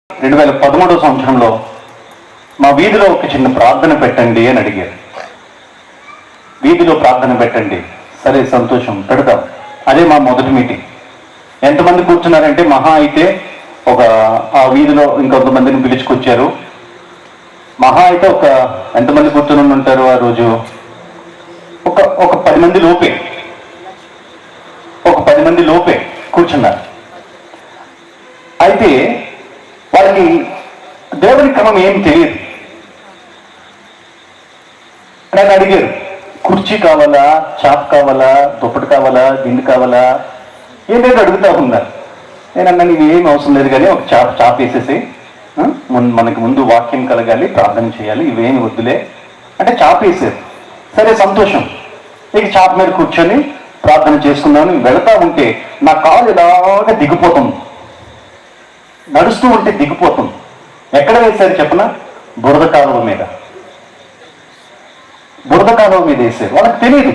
2013 సంవత్సరంలో మా వీధిలో ఒక చిన్న ప్రార్థన పెట్టండి అని అడిగారు. వీధిలో ప్రార్థన పెట్టండి, సరే సంతోషం పెడతాం. అదే మా మొదటి మీటింగ్. ఎంతమంది కూర్చున్నారంటే మహా అయితే ఆ వీధిలో ఇంకొంతమందిని పిలుచుకొచ్చారు. మహా అయితే ఎంతమంది కూర్చొని ఉంటారు ఆ రోజు? ఒక 10 మంది లోపే, ఒక 10 మంది లోపే కూర్చున్నారు. అయితే వాళ్ళకి దేవుని క్రమం ఏం తెలియదు. నన్ను అడిగారు, కుర్చీ కావాలా, చాప్ కావాలా, దుప్పటి కావాలా, దిండు కావాలా, ఏంటంటే అడుగుతా ఉన్నారు. నేను అన్నాను, ఇది ఏం అవసరం లేదు కానీ ఒక చాప్ వేసేసి మనకి ముందు వాక్యం కలగాలి, ప్రార్థన చేయాలి, ఇవేమి వద్దులే అంటే చాప్ వేసారు. సరే సంతోషం. ఇక చాప్ మీద కూర్చొని ప్రార్థన చేసుకుందామని వెళతా ఉంటే నా కాలు ఇలాగా దిగిపోతుంది, నడుస్తూ ఉంటే దిగిపోతుంది. ఎక్కడ వేశారు చెప్పనా? బురద కాలువ మీద. బురద కాలువ మీద వేసారు. వాళ్ళకి తెలియదు.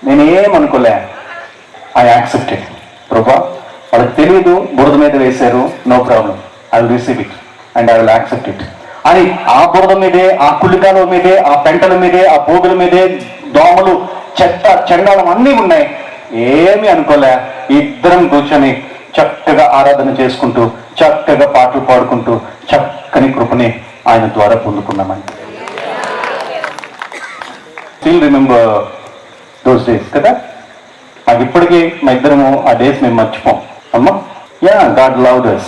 నేనేమనుకోలే, ఐ యాక్సెప్టెడ్. ప్రభా, వాళ్ళకి తెలియదు, బురద మీద వేశారు, no problem, I will receive it and I will accept it అని ఆ బురద మీదే, ఆ కుళ్ళికాలువ మీదే, ఆ పెంటల మీదే, ఆ పోగుల మీదే దోమలు, చెత్త, చెండాలం అన్నీ ఉన్నాయి. ఏమీ అనుకోలే. ఇద్దరం కూర్చొని చక్కగా ఆరాధన చేసుకుంటూ, చక్కగా పాటలు పాడుకుంటూ, చక్కని కృపని ఆయన ద్వారా పొందుకున్నామని. స్టిల్ రిమెంబర్ దోస్ డేస్ కదా. అది ఇప్పటికీ మా ఇద్దరము ఆ డేస్ మేము మర్చిపోం అమ్మా. Yeah, God loved us.